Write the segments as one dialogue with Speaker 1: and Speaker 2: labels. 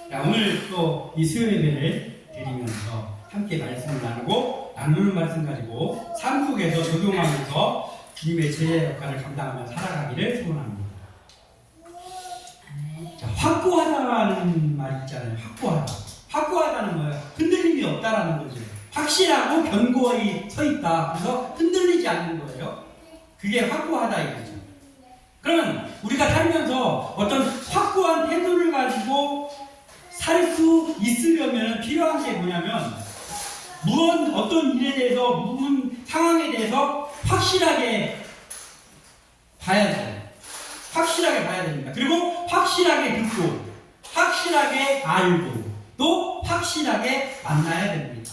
Speaker 1: 자, 오늘 또 이 수요 예배를 드리면서 함께 말씀을 나누고 나누는 말씀 가지고 삶 속에서 적용하면서 주님의 제자 역할을 감당하며 살아가기를 소원합니다. 자, 확고하다는 말 있잖아요. 확고하다. 확고하다는 거예요. 흔들림이 없다라는 거죠. 확실하고 견고히 서 있다. 그래서 흔들리지 않는 거예요. 그게 확고하다 이거죠. 그러면 우리가 살면서 어떤 확고한 태도를 가지고 살 수 있으려면 필요한 게 뭐냐면 어떤 일에 대해서 무슨 상황에 대해서 확실하게 봐야죠. 확실하게 봐야 됩니다. 그리고 확실하게 듣고 확실하게 알고 또 확실하게 만나야 됩니다.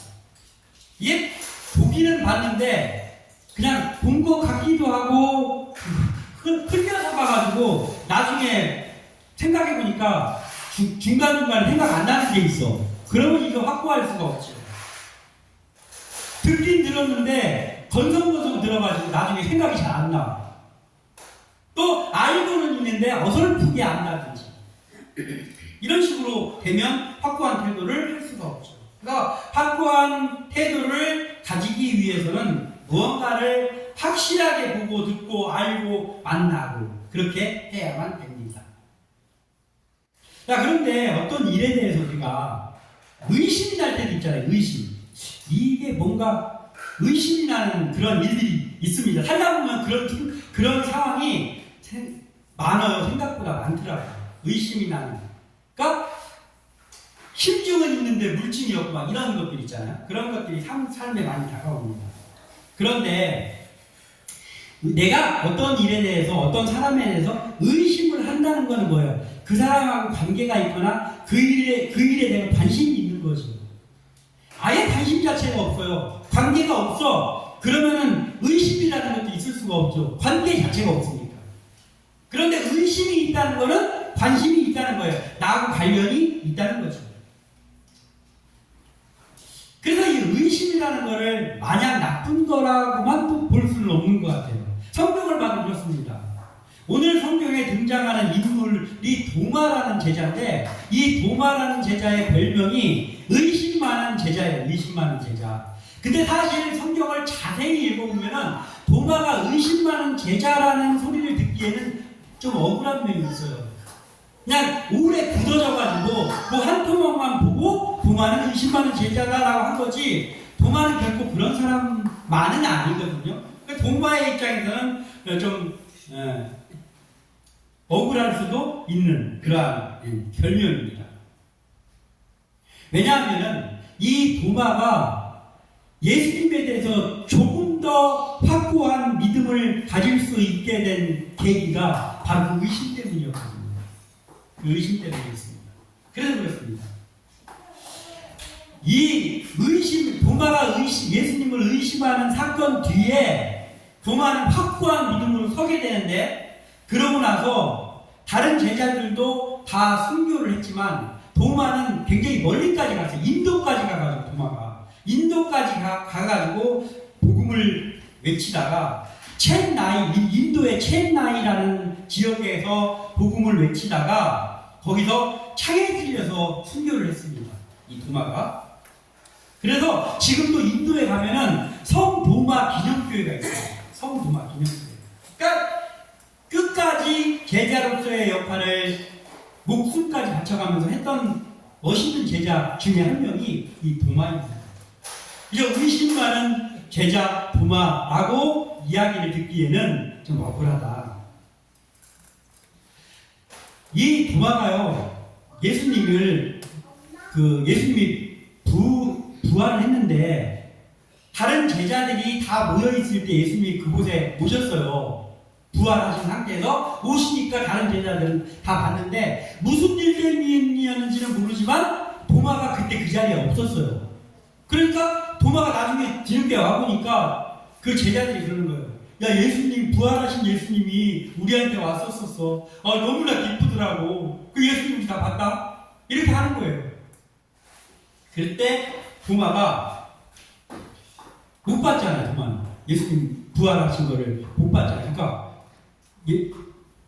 Speaker 1: 이게 보기는 봤는데 그냥 본 것 같기도 하고 흘려서 봐가지고 나중에 생각해보니까 중간중간 생각 안 나는 게 있어. 그러면 이거 확보할 수가 없죠. 듣긴 들었는데 건성건성 들어가지고 나중에 생각이 잘 안 나. 또 알고는 있는데 어설프게 안 나든지 이런 식으로 되면 확고한 태도를 할 수가 없죠. 그래서 확고한 태도를 가지기 위해서는 무언가를 확실하게 보고 듣고 알고 만나고 그렇게 해야만 됩니다. 자, 그런데 어떤 일에 대해서 우리가 의심이 날 때도 있잖아요. 의심. 이게 뭔가 의심이 나는 그런 일들이 있습니다. 살다 보면 그런 상황이 많아요. 생각보다 많더라고요. 의심이 나는. 그러니까 심증은 있는데 물증이 없고 막 이런 것들 있잖아요. 그런 것들이 삶에 많이 다가옵니다. 그런데 내가 어떤 일에 대해서 어떤 사람에 대해서 의심을 한다는 것은 뭐예요? 그 사람하고 관계가 있거나 그 일에 대한 관심이 있는 거죠. 아예 관심 자체가 없어요. 관계가 없어. 그러면은 의심이라는 것도 있을 수가 없죠. 관계 자체가 없으니까. 그런데 의심이 있다는 것은 관심이 있다는 거예요. 나하고 관련이 있다는 거죠. 그래서 이 의심이라는 것을 마냥 나쁜 거라고만 또 볼 수는 없는 것 같아요. 성경을 봐도 그렇습니다. 오늘 성경에 등장하는 인물이 도마라는 제자인데 이 도마라는 제자의 별명이 의심 많은 제자예요. 의심 많은 제자. 근데 사실 성경을 자세히 읽어보면은 도마가 의심 많은 제자라는 소리를 듣기에는 좀 억울한 면이 있어요. 그냥 오래 굳어져가지고 뭐 한 토막만 보고 도마는 의심 많은 제자다라고 한 거지 도마는 결코 그런 사람만은 아니거든요. 도마의 입장에서는 좀 억울할 수도 있는 그러한 별명입니다. 왜냐하면 이 도마가 예수님에 대해서 조금 더 확고한 믿음을 가질 수 있게 된 계기가 바로 그 의심 때문이었거든요. 그 의심 때문이었습니다. 그래서 그렇습니다. 이 도마가 예수님을 의심하는 사건 뒤에 도마는 확고한 믿음으로 서게 되는데 그러고 나서 다른 제자들도 다 순교를 했지만 도마는 굉장히 멀리까지 갔어요. 인도까지 가가지고 도마가 인도까지 가가지고 복음을 외치다가 인도의 첸나이라는 지역에서 복음을 외치다가 거기서 창에 찔려서 순교를 했습니다. 이 도마가. 그래서 지금도 인도에 가면은 성도마 기념교회가 있어요. 성도마 기념교회. 그러니까 끝까지 제자로서의 역할을 목숨까지 바쳐가면서 했던 멋있는 제자 중에 한 명이 이 도마입니다. 이제 의심 많은 제자 도마라고 이야기를 듣기에는 좀 억울하다. 이 도마가요, 예수님이 부활을 했는데 다른 제자들이 다 모여있을 때 예수님이 그곳에 오셨어요. 부활하신 상태에서 오시니까 다른 제자들은 다 봤는데 무슨 일 때문이었는지는 모르지만 도마가 그때 그 자리에 없었어요. 그러니까 도마가 나중에 뒤늦게 와보니까 그 제자들이 그러는 거예요. 야, 예수님, 부활하신 예수님이 우리한테 왔었어. 너무나 기쁘더라고. 그 예수님 다 봤다? 이렇게 하는 거예요. 그때 도마가 못 봤잖아요. 도마는 예수님 부활하신 거를 못 봤잖아요. 그러니까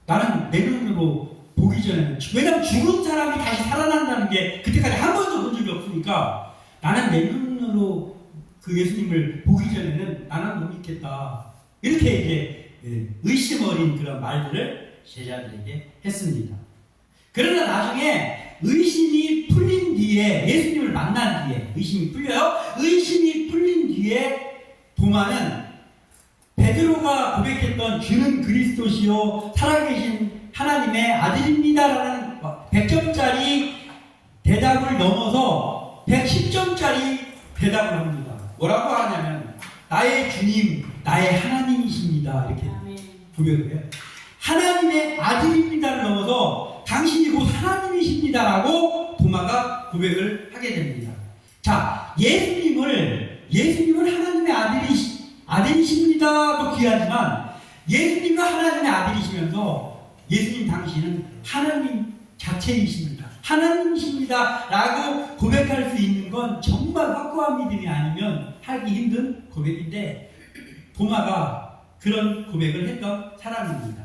Speaker 1: 나는 내 눈으로 보기 전에 왜냐면 죽은 사람이 다시 살아난다는 이렇게 그때까지 한 번도 본 적이 없으니까 나는 내 눈으로 그 예수님을 보기 전에는 나는 못 믿겠다. 이렇게 이제 의심 어린 그런 말들을 제자들에게 했습니다. 그러나 나중에 의심이 풀린 뒤에 예수님을 만난 뒤에 의심이 풀려요. 의심이 풀린 뒤에 도마는 베드로가 고백했던 주는 그리스도시요 살아계신 하나님의 아들입니다라는 100점짜리 대답을 넘어서 110점짜리 대답을 합니다. 뭐라고 하냐면 나의 주님, 나의 하나님이십니다. 이렇게 고백을 해요. 하나님의 아들입니다를 넘어서 당신이 곧 하나님이십니다라고 도마가 고백을 하게 됩니다. 자, 예수님을 하나님의 아들이십니다도 귀하지만 예수님은 하나님의 아들이시면서 예수님 당신은 하나님 자체이십니다. 하나님이십니다 라고 고백할 수 있는 건 정말 확고한 믿음이 아니면 하기 힘든 고백인데 도마가 그런 고백을 했던 사람입니다.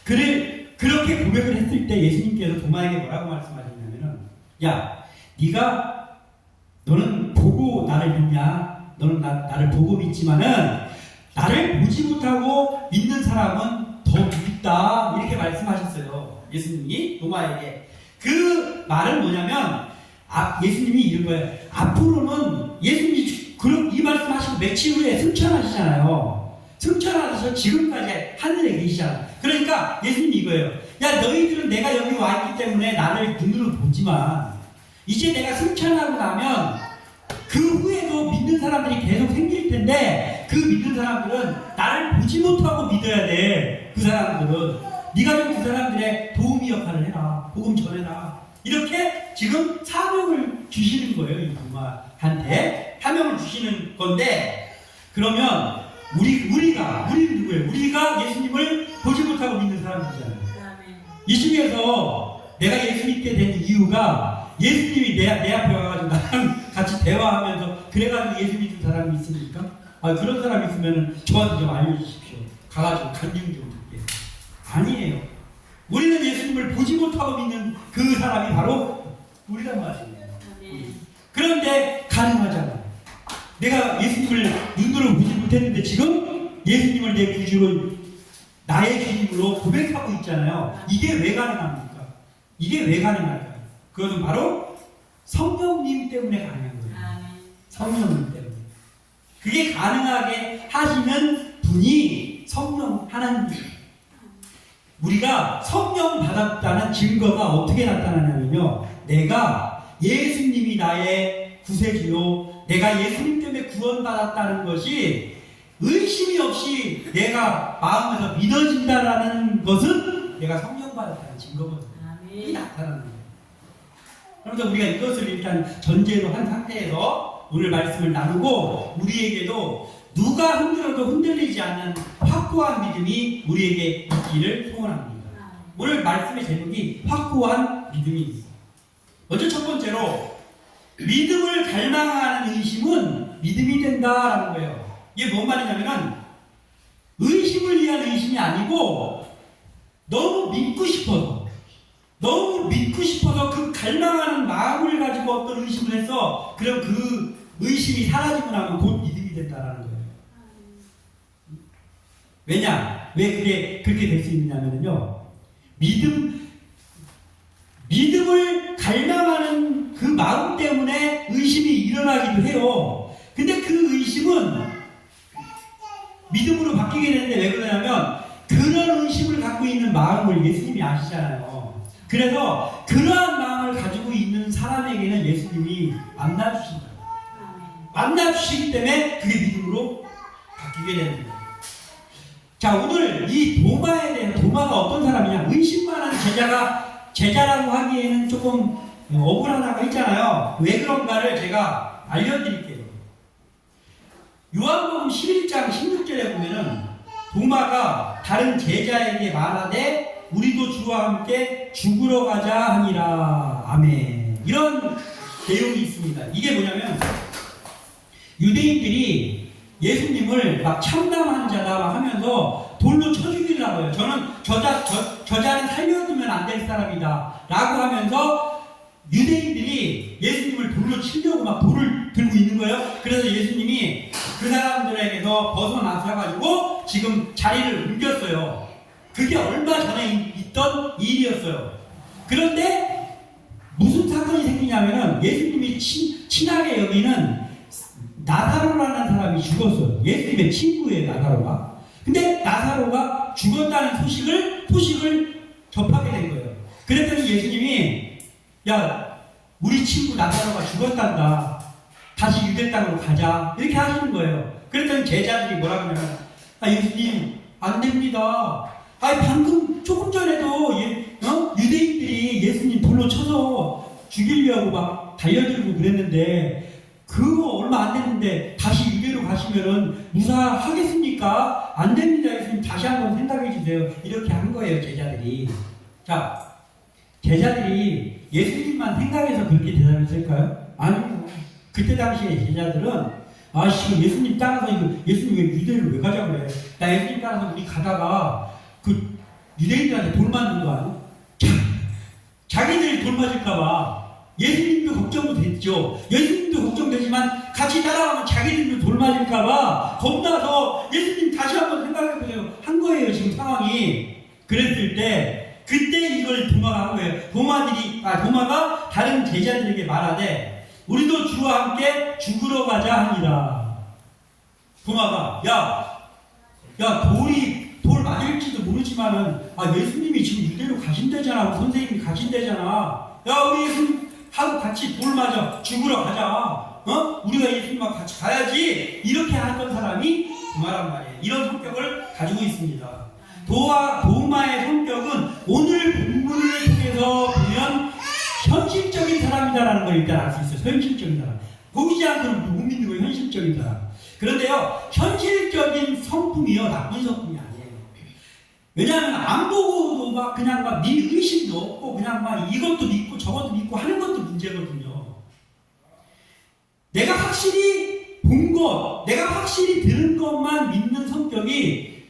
Speaker 1: 그렇게 고백을 했을 때 예수님께서 도마에게 뭐라고 말씀하셨냐면은 야, 너는 보고 나를 믿냐? 너는 나를 보고 믿지만은 나를 보지 못하고 믿는 사람은 더 믿다. 이렇게 말씀하셨어요. 예수님이 도마에게. 그 말은 뭐냐면 예수님이 이런 거예요. 앞으로는 예수님이 이 말씀하시고 며칠 후에 승천하시잖아요. 승천하셔서 지금까지 하늘에 계시잖아요. 그러니까 예수님이 이거예요. 야, 너희들은 내가 여기 와 있기 때문에 나를 눈으로 보지만 이제 내가 승천하고 나면 그 후에도 믿는 사람들이 계속 생길 텐데 그 믿는 사람들은 나를 보지 못하고 믿어야 돼. 그 사람들은 네가 좀 그 사람들의 도우미 역할을 해라. 복음 전해라. 이렇게 지금 사명을 주시는 거예요. 이 도마한테 사명을 주시는 건데 그러면 우리가 누구예요? 우리가 예수님을 보지 못하고 믿는 사람들이잖아요. 이 중에서 내가 예수 믿게 된 이유가 예수님이 내 앞에 와가지고 나랑 같이 대화하면서 그래가지고 예수 믿는 사람이 있습니까? 그런 사람이 있으면 저한테 좀 알려주십시오. 가가지고 간증 좀 듣게. 아니에요. 우리는 예수님을 보지 못하고 믿는 그 사람이 바로 우리란 말이에요. 그런데 가능하잖아요. 내가 예수님을 눈으로 보지 못했는데 지금 예수님을 내 구주로 나의 주님으로 고백하고 있잖아요. 이게 왜 가능합니까? 이게 왜 가능할까요? 그것은 바로 성령님 때문에 가능한 거예요. 성령님 때문에. 그게 가능하게 하시는 분이 성령 하나님이에요. 우리가 성령 받았다는 증거가 어떻게 나타나냐면요. 내가 예수님이 나의 구세주요, 내가 예수님 때문에 구원받았다는 것이 의심이 없이 내가 마음에서 믿어진다라는 것은 내가 성령 받았다는 증거거든요. 이 나타나는 거예요. 그래서 우리가 이것을 일단 전제로 한 상태에서 오늘 말씀을 나누고 우리에게도 누가 흔들어도 흔들리지 않는 확고한 믿음이 우리에게 있기를 소원합니다. 오늘 말씀의 제목이 확고한 믿음이 있습니다. 먼저 첫 번째로 믿음을 갈망하는 의심은 믿음이 된다라는 거예요. 이게 뭔 말이냐면은 의심을 위한 의심이 아니고 너무 믿고 싶어서 그 갈망하는 마음을 가지고 어떤 의심을 해서 그럼 그 의심이 사라지고 나면 곧 믿음이 된다라는 거예요. 왜냐? 왜 그렇게 될 수 있느냐면요. 믿음을 갈망하는 그 마음 때문에 의심이 일어나기도 해요. 근데 그 의심은 믿음으로 바뀌게 되는데 왜 그러냐면 그런 의심을 갖고 있는 마음을 예수님이 아시잖아요. 그래서 그러한 마음을 가지고 있는 사람에게는 예수님이 만나주신다. 만나주시기 때문에 그게 믿음으로 바뀌게 되는 거예요. 자, 오늘 이 도마에 대한 도마가 어떤 사람이냐? 의심 많은 제자라고 하기에는 조금 억울하다고 했잖아요. 왜 그런가를 제가 알려드릴게요. 요한복음 11장 16절에 보면은 도마가 다른 제자에게 말하되 우리도 주와 함께 죽으러 가자 하니라. 아멘. 이런 내용이 있습니다. 이게 뭐냐면 유대인들이 예수님을 막 참담한 자다 막 하면서 돌로 쳐 죽이려고 해요. 저는 저자는 살려두면 안 될 사람이다 라고 하면서 유대인들이 예수님을 돌로 치려고 막 돌을 들고 있는 거예요. 그래서 예수님이 그 사람들에게서 벗어나셔가지고 지금 자리를 옮겼어요. 그게 얼마 전에 있던 일이었어요. 그런데 무슨 사건이 생기냐면은 예수님이 친하게 여기는 나사로라는 사람이 죽었어요. 예수님의 친구예요, 나사로가. 근데 나사로가 죽었다는 소식을 접하게 된 거예요. 그랬더니 예수님이 야, 우리 친구 나사로가 죽었단다. 다시 유대 땅으로 가자. 이렇게 하시는 거예요. 그랬더니 제자들이 뭐라 그러냐면 예수님 안 됩니다. 방금 조금 전에도 유대인들이 예수님 돌로 쳐서 죽이려고 막 달려들고 그랬는데 그거 얼마 안 됐는데 다시 유대로 가시면은 무사하겠습니까? 안 됩니다. 예수님 다시 한번 생각해 주세요. 이렇게 한 거예요, 제자들이. 자, 제자들이 예수님만 생각해서 그렇게 대답했을까요? 아니요. 그때 당시에 제자들은 예수님 따라서 예수님 왜 유대를 왜 가자고 그래? 나 예수님 따라서 우리 가다가 그 유대인들한테 돌 맞는 거 아니야? 자기들이 돌 맞을까봐 예수님도 걱정도 됐죠. 예수님도 걱정되지만 같이 따라가면 자기들도 돌 맞을까봐 겁나서 예수님 다시 한번 생각해보세요 한 거예요. 지금 상황이. 그랬을 때 그때 이걸 도마가 한 거예요. 도마가 다른 제자들에게 말하되 우리도 주와 함께 죽으러 가자 하니라. 도마가 돌 맞을지도 모르지만은 예수님이 지금 유대로 가신대잖아. 선생님이 가신대잖아. 우리 예수님 하고 같이 돌 맞아 죽으러 가자. 우리가 예수님하고 같이 가야지. 이렇게 하던 사람이 도마란 말이에요. 이런 성격을 가지고 있습니다. 도마의 성격은 오늘 본문을 통해서 보면 현실적인 사람이다라는 걸 일단 알 수 있어요. 현실적인 사람. 보이지 않고는 못 믿는 거예요. 현실적인 사람. 그런데요, 현실적인 성품이요, 나쁜 성품이 아니에요. 왜냐하면 안 보고도 그냥 의심도 없고 그냥 이것도 믿고 저것도 믿고 하는 것도 문제거든요. 내가 확실히 본 것, 내가 확실히 들은 것만 믿는 성격이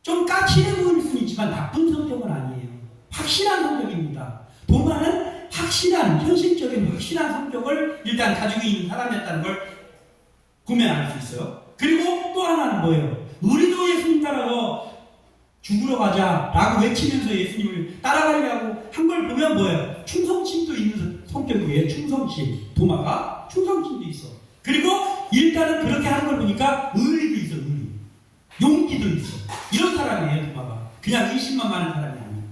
Speaker 1: 좀 까칠해 보일 수는 있지만 나쁜 성격은 아니에요. 확실한 성격입니다. 도마는 현실적인 확실한 성격을 일단 가지고 있는 사람이었다는 걸 보면 알 수 있어요. 그리고 또 하나는 뭐예요? 우리도 예수님 따라서 죽으러 가자라고 외치면서 예수님을 따라가려고 한 걸 보면 뭐예요? 충성심도 있는 성격이에요. 충성심. 도마가 충성심도 있어. 그리고 일단은 그렇게 하는 걸 보니까 의리도 있어. 의리. 용기도 있어. 이런 사람이에요. 도마가. 그냥 의심만 많은 사람이 아니에요.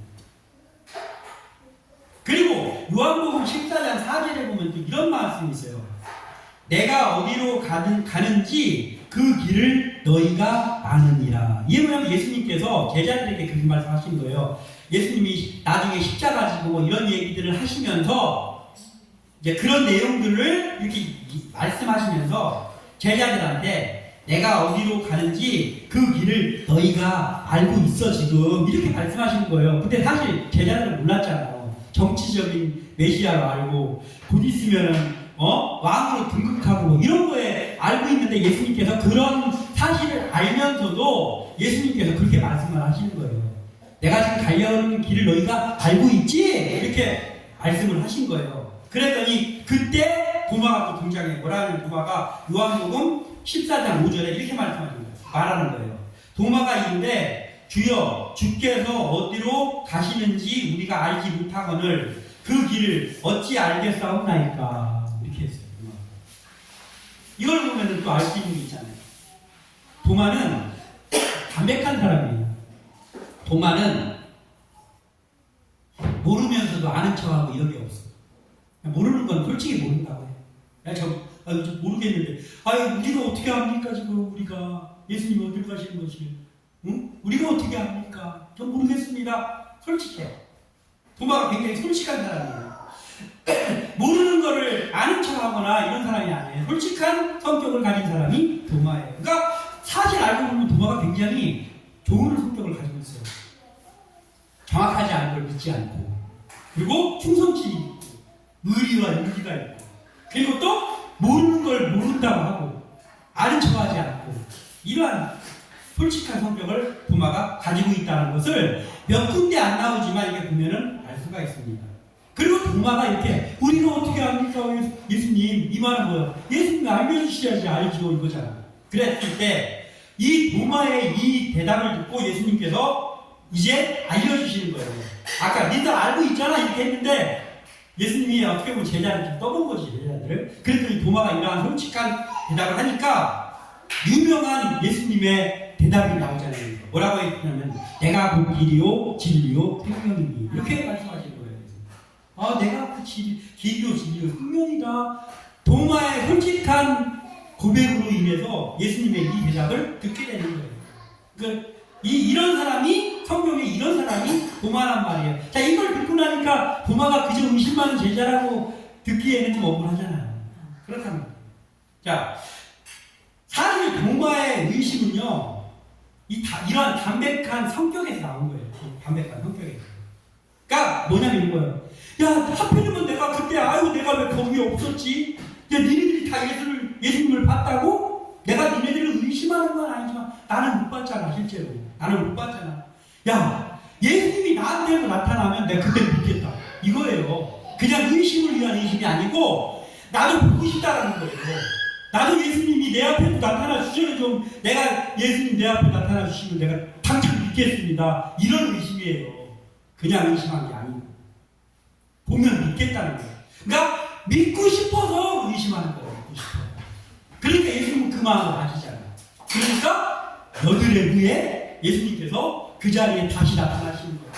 Speaker 1: 그리고 요한복음 14장 4절에 보면 또 이런 말씀이 있어요. 내가 어디로 가는지 그 길을 너희가 아느니라. 이게 뭐냐면 예수님께서 제자들에게 그렇게 말씀하신 거예요. 예수님이 나중에 십자가 지고 이런 얘기들을 하시면서 이제 그런 내용들을 이렇게 말씀하시면서 제자들한테 내가 어디로 가는지 그 길을 너희가 알고 있어 지금 이렇게 말씀하시는 거예요. 근데 사실 제자들은 몰랐잖아요. 정치적인 메시아로 알고 곧 있으면은 왕으로 등극하고 이런 거에 알고 있는데 예수님께서 그런 사실을 알면서도 예수님께서 그렇게 말씀을 하시는 거예요. 내가 지금 가려는 길을 너희가 알고 있지? 이렇게 말씀을 하신 거예요. 그랬더니 그때 도마가 또 등장해. 뭐라는 도마가 요한복음 14장 5절에 이렇게 말하는 거예요. 도마가 있는데 주여 주께서 어디로 가시는지 우리가 알지 못하거늘 그 길을 어찌 알겠사옵나이까. 이렇게 했어요. 이걸 보면 또 알 수 있는 게 있잖아요. 도마는 담백한 사람이에요. 도마는 모르면서도 아는 척하고 이런 게 없어요. 모르는 건 솔직히 모른다고 해요. 저 모르겠는데 우리가 어떻게 합니까 지금 우리가 예수님 어딜 가시는 것이 우리가 어떻게 합니까? 전 모르겠습니다. 솔직해요. 도마가 굉장히 솔직한 사람이에요. 모르는 거를 아는 척하거나 이런 사람이 아니에요. 솔직한 성격을 가진 사람이 도마예요. 그러니까 사실 알고 보면 도마가 굉장히 좋은 성격을 가지고 있어요. 정확하지 않은 걸 믿지 않고, 그리고 충성심이 있고, 의리와 용기가 있고, 그리고 또 모르는 걸 모른다고 하고 아는 척하지 않고, 이러한 솔직한 성격을 도마가 가지고 있다는 것을 몇 군데 안 나오지만 이게 보면은 알 수가 있습니다. 그리고 도마가 이렇게 우리는 어떻게 합니까? 예수님 이 말은 뭐예요? 예수님이 알려주셔야지 알죠 이거잖아. 그랬을 때 이 도마의 이 대답을 듣고 예수님께서 이제 알려주시는 거예요. 아까 니들 알고 있잖아 이렇게 했는데 예수님이 어떻게 보면 제자를 좀 떠본 거지 제자들을. 그랬더니 도마가 이러한 솔직한 대답을 하니까 유명한 예수님의 대답이 나오잖아요. 뭐라고 했냐면 내가 그 길이요 진리요 생명이니 이렇게 말씀하시는 거예요. 아 내가 그 길이요 진리요 생명이다. 도마의 솔직한 고백으로 인해서 예수님의 이 대답을 듣게 되는 거예요. 그러니까 이런 사람이 성경에 이런 사람이 도마란 말이에요. 자 이걸 듣고 나니까 도마가 그저 의심하는 제자라고 듣기에는 좀 억울하잖아요. 그렇다면 자 사실 도마의 의심은요 이러한 담백한 성격에서 나온 거예요. 담백한 성격에서. 그러니까 뭐냐면 이거예요. 야 하필이면 내가 그때 아유 내가 왜 거기 없었지? 야 니네들이 다 예수님을 봤다고? 내가 니네들을 의심하는 건 아니지만 나는 못 봤잖아 실제로. 나는 못 봤잖아. 야 예수님이 나한테도 나타나면 내가 그때 믿겠다. 이거예요. 그냥 의심을 위한 의심이 아니고 나도 보고 싶다라는 거예요. 나도 예수님이 내 앞에도 나타나 주시면 좀 내가 예수님 내 앞에 나타나 주시면 내가 당장 믿겠습니다. 이런 의심이에요. 그냥 의심한 게 아니고 보면 믿겠다는 거예요. 그러니까 믿고 싶어서 의심하는 거예요. 믿고 싶어서. 그러니까 예수님은 그 마음을 아시잖아요. 그러니까 너들의 후에 예수님께서 그 자리에 다시 나타나시는 거예요.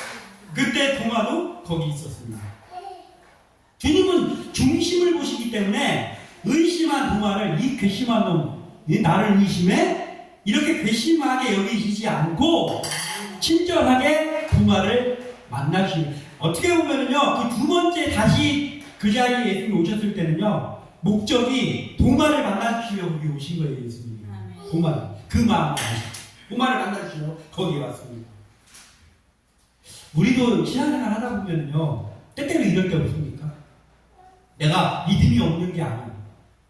Speaker 1: 그때 도마도 거기 있었습니다. 주님은 중심을 보시기 때문에 의심한 도마를 이 괘씸한 놈, 나를 의심해? 이렇게 괘씸하게 여기시지 않고 친절하게 도마를 만나주시는. 어떻게 보면은요, 그 두 번째 다시 그 자리에 예수님이 오셨을 때는요, 목적이 도마를 만나주시려고 여기 오신 거예요, 예수님이. 도마를. 그 마음으로 도마를 만나주시려고 거기에 왔습니다. 우리도 신앙생활 하다 보면요, 때때로 이럴 때 없습니까? 내가 믿음이 없는 게 아니야.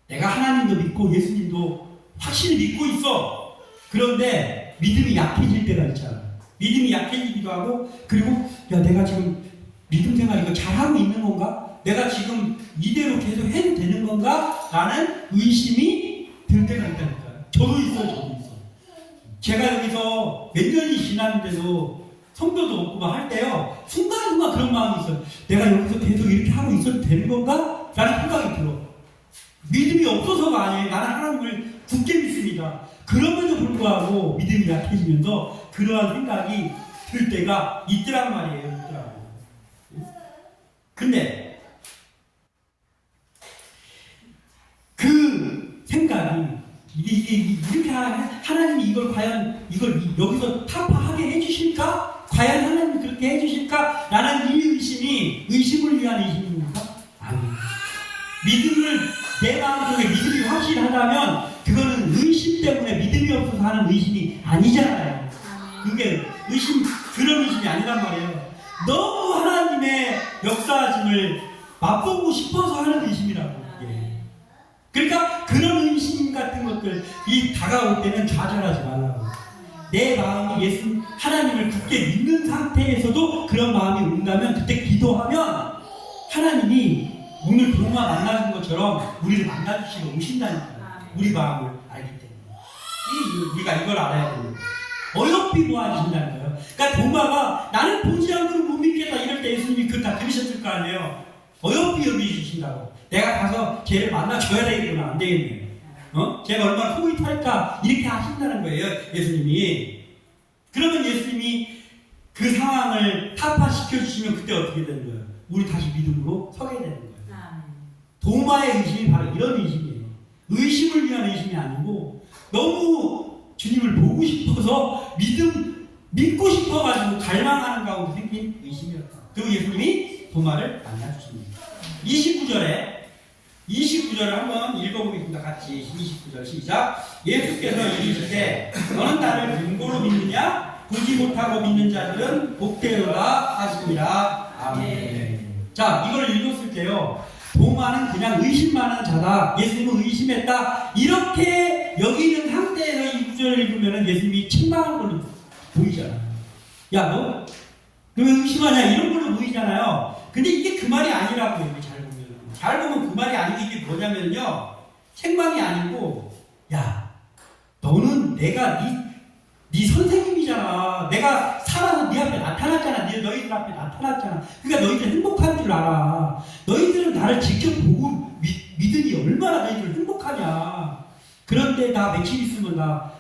Speaker 1: 내가 하나님도 믿고 예수님도 확실히 믿고 있어. 그런데 믿음이 약해질 때가 있잖아. 믿음이 약해지기도 하고, 그리고 야 내가 지금 믿음 생활 이거 잘하고 있는 건가? 내가 지금 이대로 계속 해도 되는 건가? 라는 의심이 들 때가 있다니까요. 저도 있어요. 저도 있어. 제가 여기서 몇 년이 지났는데도 성도도 없고 막 할 때요, 순간순간 그런 마음이 있어요. 내가 여기서 계속 이렇게 하고 있어도 되는 건가? 라는 생각이 들어. 믿음이 없어서가 아니에요. 나는 하나님을 굳게 믿습니다. 그럼에도 불구하고 믿음이 약해지면서 그러한 생각이 들 때가 있더란 말이에요. 있더라고요. 근데 그 생각이 이게 이렇게 하나님이 이걸 과연 이걸 여기서 타파하게 해주실까? 과연 하나님이 그렇게 해주실까? 라는 이 의심이 의심을 위한 의심입니까? 아닙니다. 믿음을 내 마음속에 믿음이 확실하다면 그거는 의심 때문에 믿음이 없어서 하는 의심이 아니잖아요. 그게 그런 의심이 아니란 말이에요. 너무 하나님의 역사하심을 맛보고 싶어서 하는 의심이라고. 그러니까 그런 의심 같은 것들 다가올 때는 좌절하지 말라고. 내 마음이 하나님을 굳게 믿는 상태에서도 그런 마음이 온다면 그때 기도하면 하나님이 오늘 도마 만나준 것처럼 우리를 만나주시고 오신다니까요. 우리 마음을 알기 때문에. 우리가 이걸 알아야 됩니다. 어여삐 도와주신다는 거예요. 그러니까 도마가 나는 보지 않고는 못 믿겠다 이럴 때 예수님이 그거 다 들으셨을 거 아니에요. 어여삐 여기주신다고. 내가 가서 쟤를 만나줘야 되겠구나. 안 되겠네. 쟤가 얼마나 속이 탈까 이렇게 하신다는 거예요. 예수님이. 그러면 예수님이 그 상황을 타파시켜주시면 그때 어떻게 되는 거예요? 우리 다시 믿음으로 서게 되는 거예요. 도마의 의심이 바로 이런 의심이에요. 의심을 위한 의심이 아니고 너무 주님을 보고 싶어서 믿고 싶어가지고 갈망하는 가운데 생긴 의심이었다. 그리고 예수님이 도마를 만나주십니다. 29절에 한번 읽어보겠습니다. 같이 29절 시작. 예수께서 이르시되 너는 나를 근거로 믿느냐? 보지 못하고 믿는 자들은 복되어라 하시니라. 아멘. 자, 이걸 읽었을 때요, 도마는 그냥 의심 많은 자다, 예수님은 의심했다, 이렇게 여기는 상태에서 이 구절을 읽으면 예수님이 책망한 걸로 보이잖아. 야, 너 왜 의심하냐? 이런 걸로 보이잖아요. 근데 이게 그 말이 아니라고요. 잘 보면. 잘 보면 그 말이 아니고 이게 뭐냐면요. 책망이 아니고, 야, 너는 내가 네 선생님이잖아. 내가 살아서 네 앞에 나타났잖아. 너희들 앞에 나타났잖아. 그러니까 너희들 행복한 줄 알아. 너희들은 나를 직접 보고 믿으니 얼마나 너희들 행복하냐. 그런데 나 며칠 있으면 나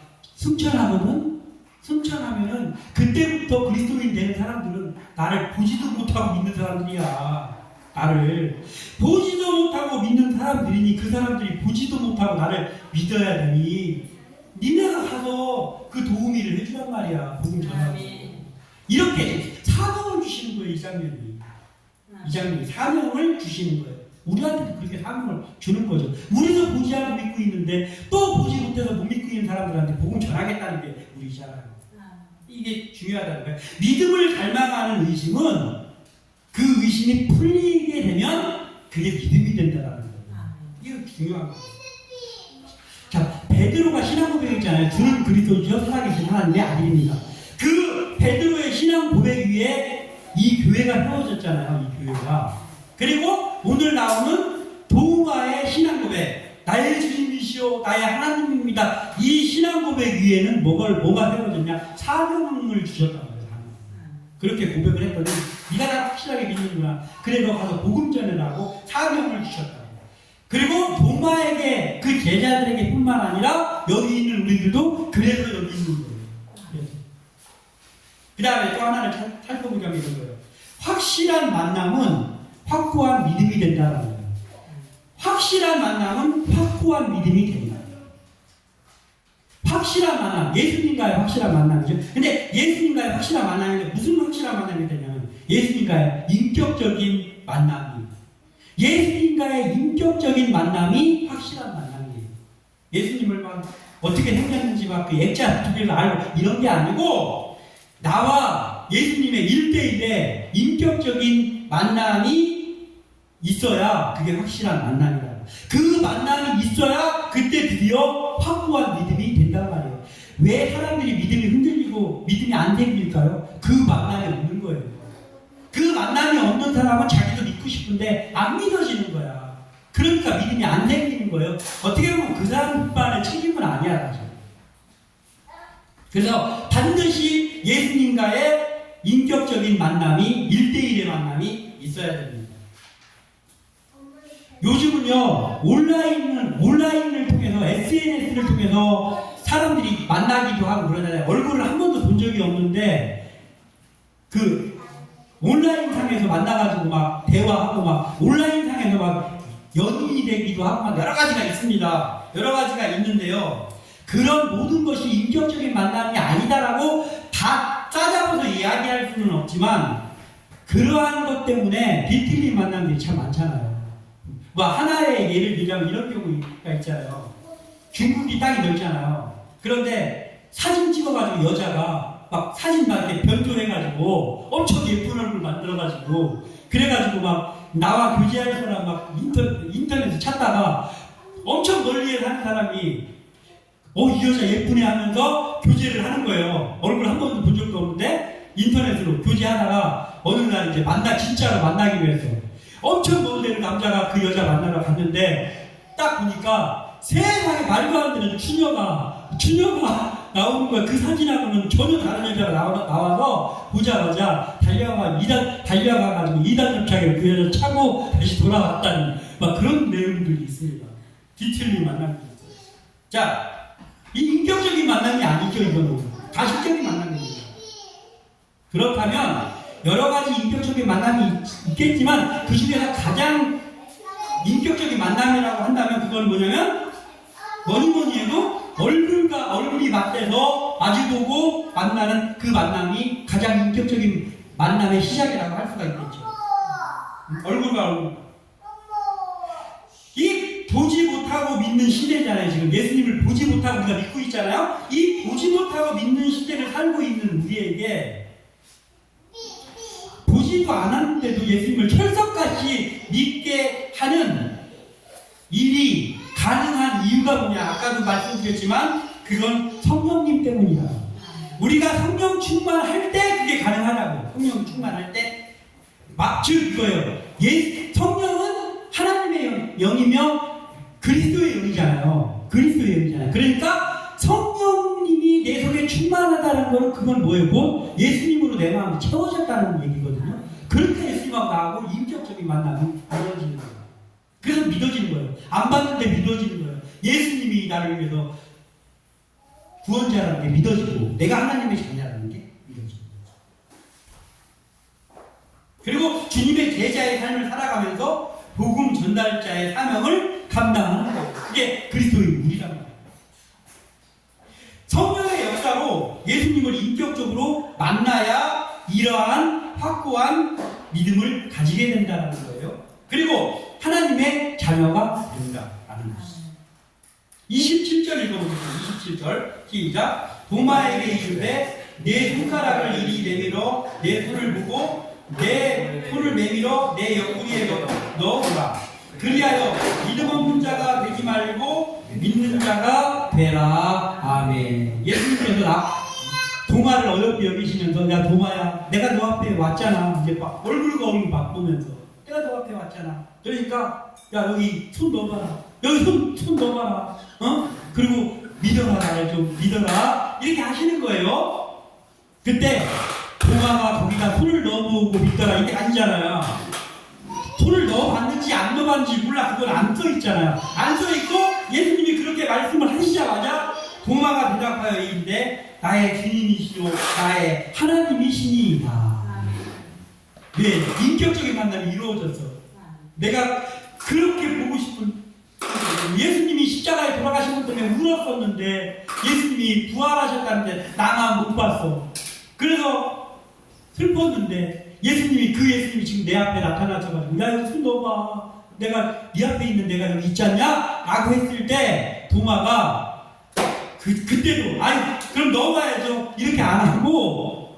Speaker 1: 승천하면은 그때부터 그리스도인 되는 사람들은 나를 보지도 못하고 믿는 사람들이야. 나를 보지도 못하고 믿는 사람들이니 그 사람들이 보지도 못하고 나를 믿어야 되니 니네가 가서 그 도우미를 해주란 말이야. 복음 전하고. 이렇게 사명을 주시는 거예요. 이 장면이 사명을 주시는 거예요. 우리한테도 그렇게 사명을 주는 거죠. 우리도 보지 않고 믿고 있는데 또 보지 못해서 못 믿고 있는 사람들한테 복음 전하겠다는 게 우리잖아요. 이게 중요하다는 거예요. 믿음을 갈망하는 의심은 그 의심이 풀리게 되면 그게 믿음이 된다는 거예요. 이거 중요한 거예요. 자, 베드로가 신앙 고백했잖아요. 주는 그리스도시요 살아계신 하나님의 아들입니다. 그 베드로의 신앙 고백 위에 이 교회가 세워졌잖아요. 이 교회가. 그리고 오늘 나오는 도마의 신앙 고백, 나의 주님이시오 나의 하나님입니다. 이 신앙 고백 위에는 뭐가 세워졌냐? 사명을 주셨단 말이에요. 그렇게 고백을 했더니 네가 나 확실하게 믿는구나. 그래 너 가서 복음 전해라고 사명을 주셨다. 그리고 도마에게 그 제자들에게 뿐만 아니라 여기 있는 우리들도 그래서 여기 있는 거예요. 그 다음에 또 하나를 살펴보자면 이런 거예요. 확실한 만남은 확고한 믿음이 된다는 거예요. 확실한 만남은 확고한 믿음이 된다. 확실한 만남, 예수님과의 확실한 만남이죠. 근데 예수님과의 확실한 만남인데 무슨 확실한 만남이 되냐면 예수님과의 인격적인 만남이 예수님과의 인격적인 만남이 확실한 만남이에요. 예수님을 막 어떻게 생겼는지 막 그 액자 두 개를 알고 이런 게 아니고 나와 예수님의 1대1의 인격적인 만남이 있어야 그게 확실한 만남이다. 그 만남이 있어야 그때 드디어 확고한 믿음이 된단 말이에요. 왜 사람들이 믿음이 흔들리고 믿음이 안 생길까요? 그 만남이 없는 거예요. 그 만남이 없는 사람은 자기도 믿고 싶은데 안 믿어지는 거야. 그러니까 믿음이 안 생기는 거예요. 어떻게 보면 그 사람만의 책임은 아니야. 사실. 그래서 반드시 예수님과의 인격적인 만남이 1대1의 만남이 있어야 됩니다. 요즘은요 온라인을 통해서 SNS를 통해서 사람들이 만나기도 하고 그러잖아요. 얼굴을 한 번도 본 적이 없는데 그 온라인 상에서 만나가지고 막 대화하고 막 온라인 상에서 막 연인이 되기도 하고 막 여러 가지가 있습니다. 여러 가지가 있는데요. 그런 모든 것이 인격적인 만남이 아니다라고 다 짜잡아서 이야기할 수는 없지만 그러한 것 때문에 뒤틀린 만남들이 참 많잖아요. 뭐 하나의 예를 들자면 이런 경우가 있잖아요. 중국이 땅이 넓잖아요. 그런데 사진 찍어가지고 여자가 막 사진 막 이렇게 변조해가지고 엄청 예쁜 얼굴 만들어가지고 그래가지고 막 나와 교제할 사람 막 인터넷에 찾다가 엄청 멀리에 사는 사람이 이 여자 예쁘네 하면서 교제를 하는 거예요. 얼굴 한 번도 본 적도 없는데 인터넷으로 교제하다가 어느 날 이제 진짜로 만나기로 해서 엄청 먼 데를 남자가 그 여자 만나러 갔는데 딱 보니까 세상에 말도 안 되는 추녀가 나오는 거야. 그 사진하고는 전혀 다른 여자가 나와서 보자마자 달려가가지고 2단 접착을 그 여자 차고 다시 돌아왔다는 막 그런 내용들이 있습니다. 뒤틀린 만남이 있어요. 자, 이 인격적인 만남이 아니죠. 이거는 가식적인 만남입니다. 그렇다면 여러 가지 인격적인 만남이 있겠지만 그 중에서 가장 인격적인 만남이라고 한다면 그건 뭐냐면 뭐니 해도 얼굴과 얼굴이 맞대서 마주보고 만나는 그 만남이 가장 인격적인 만남의 시작이라고 할 수가 있겠죠. 얼굴과 얼굴. 이 보지 못하고 믿는 시대잖아요. 지금 예수님을 보지 못하고 우리가 믿고 있잖아요. 이 보지 못하고 믿는 시대를 살고 있는 우리에게 보지도 않았는데도 예수님을 철석같이 믿게 하는 일이 가능한 이유가 뭐냐? 아까도 말씀드렸지만 그건 성령님 때문이다. 우리가 성령 충만할 때 그게 가능하다고. 성령 충만할 때, 즉 이거예요. 성령은 하나님의 영이며 그리스도의 영이잖아요. 그리스도의 영이잖아요. 그러니까 성령님이 내 속에 충만하다는 거는 그건 뭐예요? 뭐 예수님으로 내 마음이 채워졌다는 얘기거든요. 그렇게 예수님하고 나하고 인격적인 만남이 이루어지는 거예요. 그래서 믿어지는 거예요. 안 봤는데 믿어지는 거예요. 예수님이 나를 위해서 구원자라는 게 믿어지고 내가 하나님의 자녀라는 게 믿어지는 거예요. 그리고 주님의 제자의 삶을 살아가면서 복음 전달자의 사명을 감당하는 거예요. 그게 그리스도의 우리라는 거예요. 성령의 역사로 예수님을 인격적으로 만나야 이러한 확고한 믿음을 가지게 된다는 거예요. 그리고 하나님의 자녀가 된다라는 것이죠. 27절 읽어보겠습니다. 27절 시작. 도마에게 이르되 내 손가락을 이리 내밀어 내 손을 보고 내 손을 내밀어 내 옆구리에 넣어보라. 그리하여 믿음 없는 자가 되지 말고 믿는 자가 되라. 아멘. 예수님께서 도마를 어렵게 여기시면서 야 도마야 내가 너 앞에 왔잖아. 이제 막 얼굴과 얼굴 막 보면서 내가 너 앞에 왔잖아. 그러니까 야 여기 손 넣어봐라. 여기 손 넣어봐라. 그리고 믿어라. 나를 좀 믿어라. 이렇게 하시는 거예요. 그때 도마가 거기다 손을 넣어보고 믿더라 이게 아니잖아요. 손을 넣어봤는지 안 넣어봤는지 몰라. 그건 안 써있잖아요. 안 써있고 예수님이 그렇게 말씀을 하시자마자 도마가 대답하여 이르되 나의 주님이시오 나의 하나님이시니이다. 네, 인격적인 만남이 이루어졌어. 내가 그렇게 보고 싶은 예수님이 십자가에 돌아가신 것 때문에 울었었는데 예수님이 부활하셨다는데 나만 못 봤어. 그래서 슬펐는데 예수님이 지금 내 앞에 나타나셔가지고 야 여기 손 넣어봐. 내가 네 앞에 있는 내가 여기 있지 않냐? 라고 했을 때 도마가 그때도 아니 그럼 넣어봐야죠. 이렇게 안 하고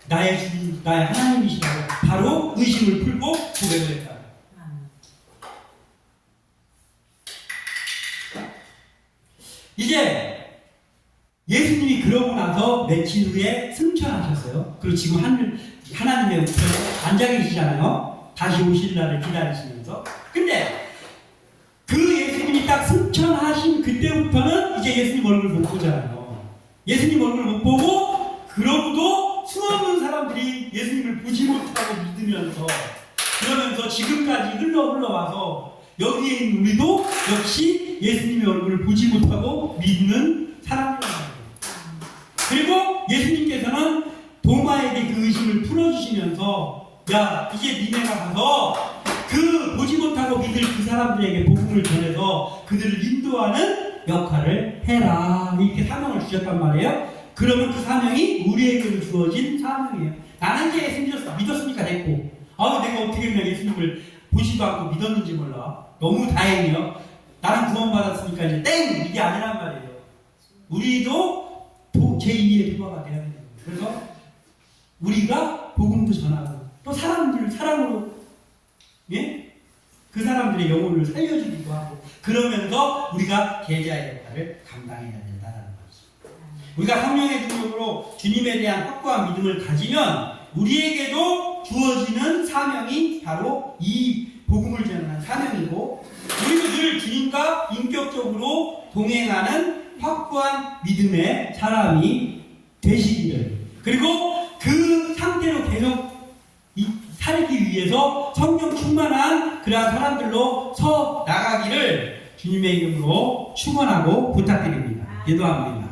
Speaker 1: 나의 주님 나의 하나님이시라고 바로 의심을 풀고 고백을 했다. 이제 예수님이 그러고 나서 며칠 후에 승천하셨어요. 그리고 지금 하나님의 우편에 앉아 계시잖아요. 다시 오실 날을 기다리시면서. 근데 그 예수님이 딱 승천하신 그때부터는 이제 예수님 얼굴 못 보잖아요. 예수님 얼굴 못 보고 그러고도 수많은 사람들이 예수님을 보지 못하고 믿으면서 그러면서 지금까지 흘러와서 여기에 있는 우리도 역시 예수님의 얼굴을 보지 못하고 믿는 사람들입니다. 그리고 예수님께서는 도마에게 그 의심을 풀어주시면서 야 이제 니네가 가서 그 보지 못하고 믿을 그 사람들에게 복음을 전해서 그들을 인도하는 역할을 해라. 이렇게 사명을 주셨단 말이에요. 그러면 그 사명이 우리에게도 주어진 사명이에요. 나는 이제 예수님 믿었으니까 됐고 내가 어떻게 그냥 예수님을 보지도 않고 믿었는지 몰라. 너무 다행이요. 나는 구원받았으니까 이제 땡! 이게 아니란 말이에요. 우리도 제2의 도마가 돼야 돼요. 그래서 우리가 복음도 전하고 또 사람들을 사랑으로 그 사람들의 영혼을 살려주기도 하고 그러면서 우리가 제자의 역할을 감당해야 된다는 것입니다. 우리가 성령의 능력으로 주님에 대한 확고한 믿음을 가지면 우리에게도 주어지는 사명이 바로 이 복음을 전하는 사명이고 우리도 늘 주님과 인격적으로 동행하는 확고한 믿음의 사람이 되시기를 그리고 그 상태로 계속 살기 위해서 성령 충만한 그러한 사람들로 서 나가기를 주님의 이름으로 축원하고 부탁드립니다. 기도합니다.